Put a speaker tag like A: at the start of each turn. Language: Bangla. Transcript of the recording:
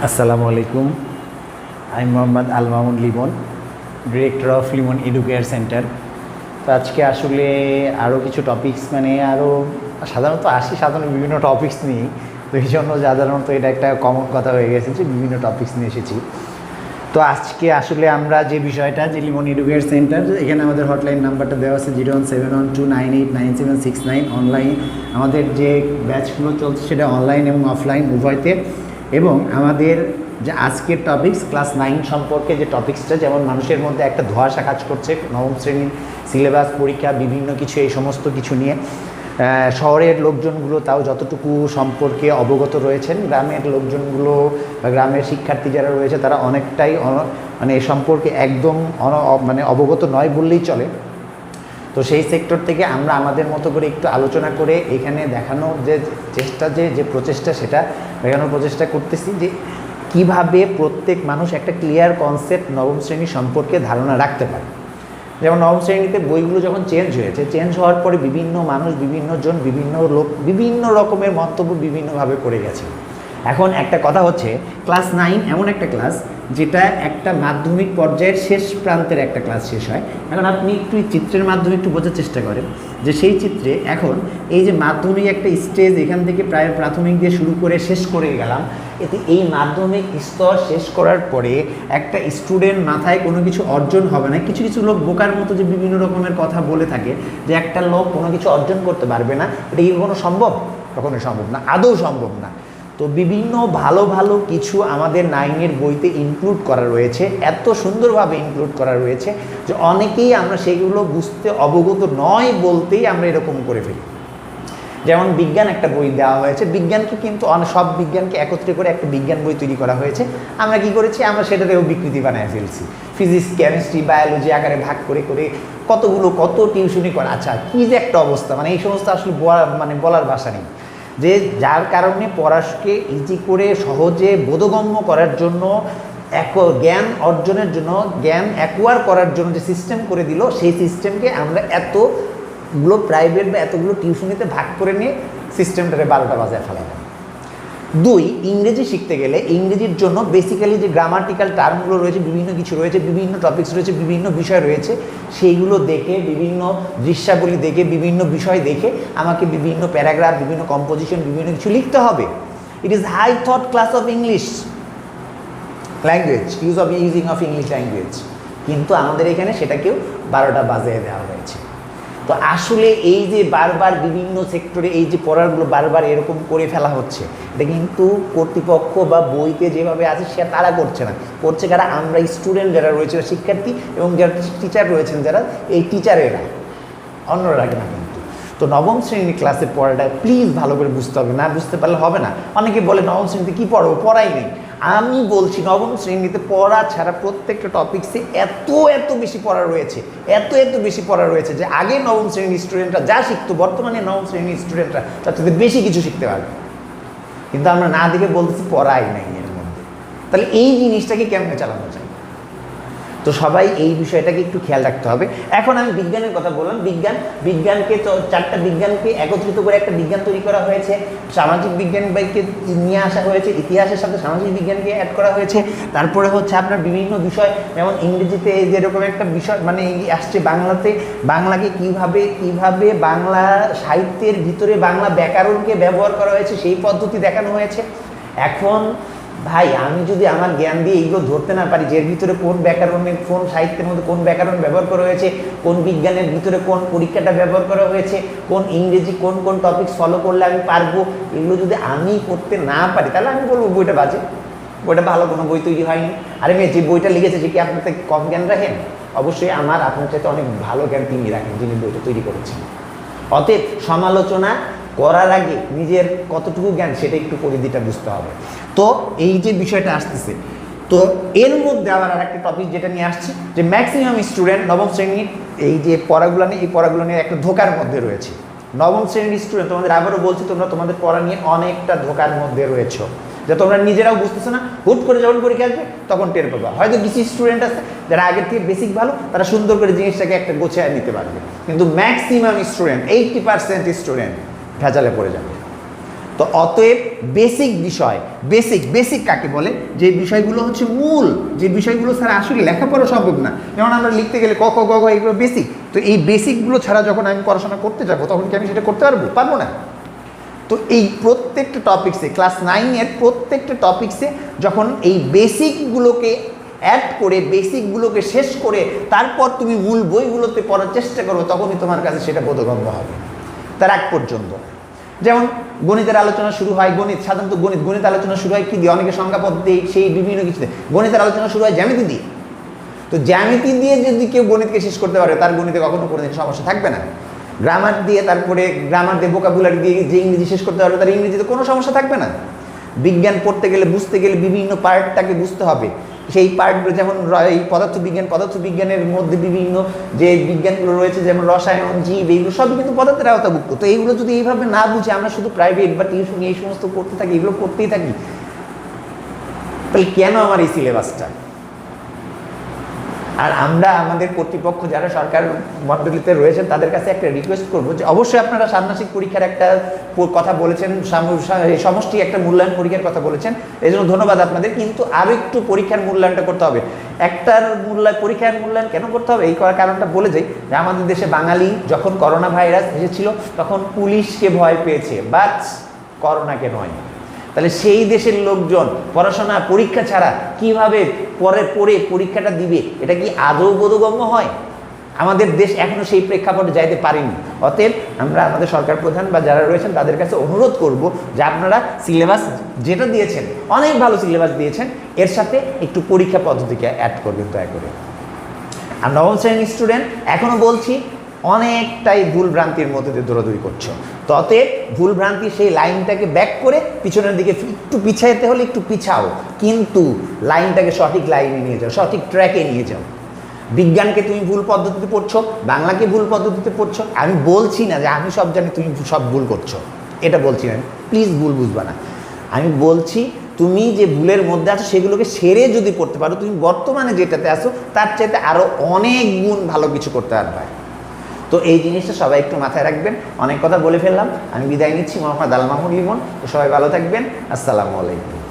A: আসসালামু আলাইকুম। আমি Mohammad Al Mamun Limon, director of Limon Educare centre. তো আজকে আসলে আরও কিছু টপিকস আরও সাধারণত সাধারণত বিভিন্ন টপিকস নিয়ে, তো এই জন্য সাধারণত এটা একটা কমন কথা হয়ে গেছে যে বিভিন্ন টপিকস নিয়ে এসেছি। তো আজকে আসলে আমরা যে বিষয়টা যে লিমন এডুকেয়ার সেন্টার, এখানে আমাদের হটলাইন নাম্বারটা দেওয়া আছে 0171298996 অনলাইন। আমাদের যে ব্যাচগুলো চলছে সেটা অনলাইন এবং অফলাইন উভয়তে। এবং আমাদের যে আজকের টপিকস ক্লাস 9 সম্পর্কে যে টপিক্সটা, যেমন মানুষের মধ্যে একটা ধোঁয়াশা কাজ করছে নবম শ্রেণীর সিলেবাস, পরীক্ষা, বিভিন্ন কিছু, এই সমস্ত কিছু নিয়ে শহরের লোকজনগুলো তাও যতটুকু সম্পর্কে অবগত রয়েছেন, গ্রামের লোকজনগুলো বা গ্রামের শিক্ষার্থী যারা রয়েছে তারা অনেকটাই এ সম্পর্কে একদম অবগত নয় বললেই চলে। তো সেই সেক্টর থেকে আমরা আমাদের মতো করে একটু আলোচনা করে এখানে দেখানোর যে প্রচেষ্টা সেটা দেখানোর প্রচেষ্টা করতেছি যে কিভাবে প্রত্যেক মানুষ একটা ক্লিয়ার কনসেপ্ট নবম শ্রেণী সম্পর্কে ধারণা রাখতে পারে। যেমন নবম শ্রেণীতে বইগুলো যখন চেঞ্জ হওয়ার পরে বিভিন্ন মানুষ, বিভিন্ন জন, বিভিন্ন লোক বিভিন্ন রকমের মন্তব্য বিভিন্নভাবে করে গেছে। এখন একটা কথা হচ্ছে, ক্লাস 9 এমন একটা ক্লাস যেটা একটা মাধ্যমিক পর্যায়ের শেষ প্রান্তের একটা ক্লাস শেষ হয়। এখন আপনি একটু চিত্রের মাধ্যমে একটু বোঝার চেষ্টা করেন যে সেই চিত্রে এখন এই যে মাধ্যমিক একটা স্টেজ, এখান থেকে প্রায় প্রাথমিক দিয়ে শুরু করে শেষ করে গেলাম, এতে এই মাধ্যমিক স্তর শেষ করার পরে একটা স্টুডেন্ট মাথায় কোনো কিছু অর্জন হবে না। কিছু কিছু লোক বোকার মতো যে বিভিন্ন রকমের কথা বলে থাকে যে একটা লোক কোনো কিছু অর্জন করতে পারবে না, এটা কি কোনো সম্ভব? কখনোই সম্ভব না, আদৌ সম্ভব না। তো বিভিন্ন ভালো ভালো কিছু আমাদের 9-এর বইতে ইনক্লুড করা রয়েছে, এত সুন্দরভাবে ইনক্লুড করা রয়েছে যে অনেকেই আমরা সেগুলো বুঝতে অবগত নয় বলতেই আমরা এরকম করে ফেলি। যেমন বিজ্ঞান একটা বই দেওয়া হয়েছে, বিজ্ঞানকে কিন্তু সব বিজ্ঞানকে একত্রে করে একটা বিজ্ঞান বই তৈরি করা হয়েছে। আমরা কি করেছি, আমরা সেটাতেও বিকৃতি বানায় ফেলছি, ফিজিক্স, কেমিস্ট্রি, বায়োলজি আকারে ভাগ করে করে কত টিউশনি করা। আচ্ছা, কী যে একটা অবস্থা, এই সমস্ত আসলে বলার ভাষা নেই। যে যার কারণে পড়াশোনাকে ইজি করে সহজে বোধগম্য করার জন্য, জ্ঞান অর্জনের জন্য, জ্ঞান অ্যাকোয়ার করার জন্য যে সিস্টেম করে দিল, সেই সিস্টেমকে আমরা এতগুলো প্রাইভেট বা এতগুলো টিউশনিতে ভাগ করে নিয়ে সিস্টেমটাকে 12টা বাজায় ফেলালাম। 2, ইংরেজি শিখতে গেলে ইংরেজির জন্য বেসিক্যালি যে গ্রামাটিক্যাল টার্মগুলো রয়েছে, বিভিন্ন কিছু রয়েছে, বিভিন্ন টপিকস রয়েছে, বিভিন্ন বিষয় রয়েছে, সেইগুলো দেখে, বিভিন্ন দৃশ্যাবলী দেখে, বিভিন্ন বিষয় দেখে আমাকে বিভিন্ন প্যারাগ্রাফ, বিভিন্ন কম্পোজিশন, বিভিন্ন কিছু লিখতে হবে। It is high thought class of English language, using of English language, কিন্তু আমাদের এখানে সেটাকেও 12টা বাজিয়ে দেওয়া হয়েছে। তো আসলে এই যে বারবার বিভিন্ন সেক্টরে এই যে পড়াগুলো বারবার এরকম করে ফেলা হচ্ছে, এটা কিন্তু কর্তৃপক্ষ বা বইতে যেভাবে আছে সে তারা করছে না, করছে কারা? আমরা স্টুডেন্ট যারা রয়েছে, শিক্ষার্থী, এবং যারা টিচার রয়েছেন, যারা এই টিচারেরা, অন্যরা রাখে না। কিন্তু তো নবম শ্রেণীর ক্লাসে পড়াটা প্লিজ ভালো করে বুঝতে হবে, না বুঝতে পারলে হবে না। অনেকে বলে নবম শ্রেণীতে কী পড়াবো, পড়াই নেই। আমি বলছি নবম শ্রেণীতে পড়া ছাড়া প্রত্যেকটা টপিক্সে এত বেশি পড়া রয়েছে, এত বেশি পড়া রয়েছে যে আগে নবম শ্রেণীর স্টুডেন্টরা যা শিখতো, বর্তমানে নবম শ্রেণীর স্টুডেন্টরা তার থেকে বেশি কিছু শিখতে পারবে। কিন্তু আমরা না দেখে বলতেছি পড়াই নাই এর মধ্যে। তাহলে এই জিনিসটাকে কেমনে চালানো যায়? তো সবাই এই বিষয়টাকে একটু খেয়াল রাখতে হবে। এখন আমি বিজ্ঞানের কথা বললাম, বিজ্ঞানকে তো 4টা বিজ্ঞানকে একত্রিত করে একটা বিজ্ঞান তৈরি করা হয়েছে। সামাজিক বিজ্ঞানকে নিয়ে আসা হয়েছে, ইতিহাসের সাথে সামাজিক বিজ্ঞানকে অ্যাড করা হয়েছে। তারপরে হচ্ছে আপনার বিভিন্ন বিষয়, যেমন ইংরেজিতে যেরকম একটা বিষয় আসছে, বাংলাকে কিভাবে বাংলা সাহিত্যের ভিতরে বাংলা ব্যাকরণকে ব্যবহার করা হয়েছে সেই পদ্ধতি দেখানো হয়েছে। এখন ভাই, আমি যদি আমার জ্ঞান দিয়ে এইগুলো ধরতে না পারি যে এর ভিতরে কোন ব্যাকরণের, কোন সাহিত্যের মধ্যে কোন ব্যাকরণ ব্যবহার করা হয়েছে, কোন বিজ্ঞানের ভিতরে কোন পরীক্ষাটা ব্যবহার করা হয়েছে, কোন ইংরেজি কোন টপিকস ফলো করলে আমি পারবো, এগুলো যদি আমি করতে না পারি, তাহলে আমি বলবো বইটা বাজে, বইটা ভালো কোনো বই তৈরি হয়নি। আরে মেয়ে, যে বইটা লিখেছে সে কি আপনার থেকে কম জ্ঞান রাখেন? অবশ্যই আপনার চাইতে অনেক ভালো জ্ঞান তিনি রাখেন যিনি বইটা তৈরি করেছেন। অতএব সমালোচনা করার আগে নিজের কতটুকু জ্ঞান সেটা একটু পরিধিটা বুঝতে হবে। তো এই যে বিষয়টা আসতেছে, তো এর মধ্যে আবার আর একটা টপিক যেটা নিয়ে আসছি যে ম্যাক্সিমাম স্টুডেন্ট নবম শ্রেণীর এই যে পড়াগুলো নিয়ে একটা ধোকার মধ্যে রয়েছে। নবম শ্রেণীর স্টুডেন্ট, তোমাদের আবারও বলছি, তোমরা তোমাদের পড়া নিয়ে অনেকটা ধোকার মধ্যে রয়েছে, যে তোমরা নিজেরাও বুঝতেছো না। হুট করে যখন পরীক্ষা আসবে তখন টের পাবা। হয়তো কিছু স্টুডেন্ট আছে যারা আগের থেকে বেসিক ভালো, তারা সুন্দর করে জিনিসটাকে একটা গোছায় নিতে পারবে, কিন্তু ম্যাক্সিমাম স্টুডেন্ট 80% স্টুডেন্ট ভেজালে পড়ে যাবে। তো অতএব বেসিক বিষয়, বেসিক কাকে বলে, যে বিষয়গুলো হচ্ছে মূল, যে বিষয়গুলো ছাড়া আসলে লেখাপড়া সম্ভব না। যেমন আমরা লিখতে গেলে ক খ গ ঘ এগুলো বেসিক। তো এই বেসিকগুলো ছাড়া যখন আমি পড়াশোনা করতে যাবো তখন কি আমি সেটা করতে পারবো না। তো এই প্রত্যেকটা টপিক্সে, ক্লাস 9-এর প্রত্যেকটা টপিক্সে যখন এই বেসিকগুলোকে অ্যাড করে, বেসিকগুলোকে শেষ করে তারপর তুমি মূল বইগুলোতে পড়ার চেষ্টা করবে, তখনই তোমার কাছে সেটা বোধগম্য হবে। তার আগ পর্যন্ত যেমন গণিতের আলোচনা শুরু হয়, সাধারণত গণিত আলোচনা শুরু হয় কি দিয়ে, অনেকে সংখ্যাপদ দিয়ে, সেই বিভিন্ন কিছুতে। গণিতের আলোচনা শুরু হয় জ্যামিতি দিয়ে। তো জ্যামিতি দিয়ে যদি কেউ গণিতকে শেষ করতে পারে, তার গণিতে কখনো কোনোদিন সমস্যা থাকবে না। গ্রামার দিয়ে, তারপরে গ্রামার দিয়ে, ভোকাবুলারি দিয়ে যে ইংরেজি শেষ করতে পারবে, তার ইংরেজিতে কোনো সমস্যা থাকবে না। বিজ্ঞান পড়তে গেলে, বুঝতে গেলে বিভিন্ন পার্টটাকে বুঝতে হবে। সেই পার্টগুলো যেমন এই পদার্থবিজ্ঞানের মধ্যে বিভিন্ন যে বিজ্ঞানগুলো রয়েছে, যেমন রসায়ন, জীব, এইগুলো সবই কিন্তু পদার্থের আওতাভুক্ত। তো এইগুলো যদি এইভাবে না বুঝে আমরা শুধু প্রাইভেট বা টিউশন এই সমস্ত করতে থাকি, এগুলো করতেই থাকি, তাহলে কেন আমার এই সিলেবাসটা? আর আমরা আমাদের কর্তৃপক্ষ যারা সরকার মণ্ডলীতে রয়েছেন তাদের কাছে একটা রিকোয়েস্ট করবো যে অবশ্যই আপনারা ষান্মাসিক পরীক্ষার একটা কথা বলেছেন, সমষ্টি একটা মূল্যায়ন পরীক্ষার কথা বলেছেন, এই জন্য ধন্যবাদ আপনাদের। কিন্তু আরও একটু পরীক্ষার মূল্যায়নটা করতে হবে। একটার পরীক্ষার মূল্যায়ন কেন করতে হবে, এই কারণটা বলে যাই যে আমাদের দেশে বাঙালি যখন করোনা ভাইরাস এসেছিল তখন পুলিশকে ভয় পেয়েছে, বাট করোনাকে নয়। তাহলে সেই দেশের লোকজন পড়াশোনা পরীক্ষা ছাড়া কিভাবে পড়ে পরীক্ষাটা দিবে, এটা কি আদৌ বোধগম্য হয়? আমাদের দেশ এখনো সেই প্রেক্ষাপটে যাইতে পারেনি। অতএব আমরা আমাদের সরকার প্রধান বা যারা রয়েছেন তাদের কাছে অনুরোধ করব যে আপনারা সিলেবাস যেটা দিয়েছেন, অনেক ভালো সিলেবাস দিয়েছেন, এর সাথে একটু পরীক্ষা পদ্ধতিকে অ্যাড করবেন দয়া করে। আর নবম শ্রেণীর স্টুডেন্ট, এখনো বলছি, অনেকটাই ভুল ভ্রান্তির মধ্যে দিয়ে দৌড়াদৌড়ি করছো। ততে ভুল ভ্রান্তি সেই লাইনটাকে ব্যাক করে পিছনের দিকে একটু পিছাইতে হলে একটু পিছাও, কিন্তু লাইনটাকে সঠিক লাইনে নিয়ে যাও, সঠিক ট্র্যাকে নিয়ে যাও। বিজ্ঞানকে তুমি ভুল পদ্ধতিতে পড়ছো, বাংলাকে ভুল পদ্ধতিতে পড়ছো। আমি বলছি না যে আমি সব জানি তুমি সব ভুল করছো, এটা বলছি না, প্লিজ ভুল বুঝবা না। আমি বলছি তুমি যে ভুলের মধ্যে আছো সেগুলোকে সেরে যদি পড়তে পারো, তুমি বর্তমানে যেটাতে আসো তার চাইতে আরও অনেক গুণ ভালো কিছু করতে পারবে। তো এই জিনিসটা সবাই একটু মাথায় রাখবেন। অনেক কথা বলে ফেললাম, আমি বিদায় নিচ্ছি। মোহাম্মদ আল মাহমুদ লিমন। তো সবাই ভালো থাকবেন। আসসালামু আলাইকুম।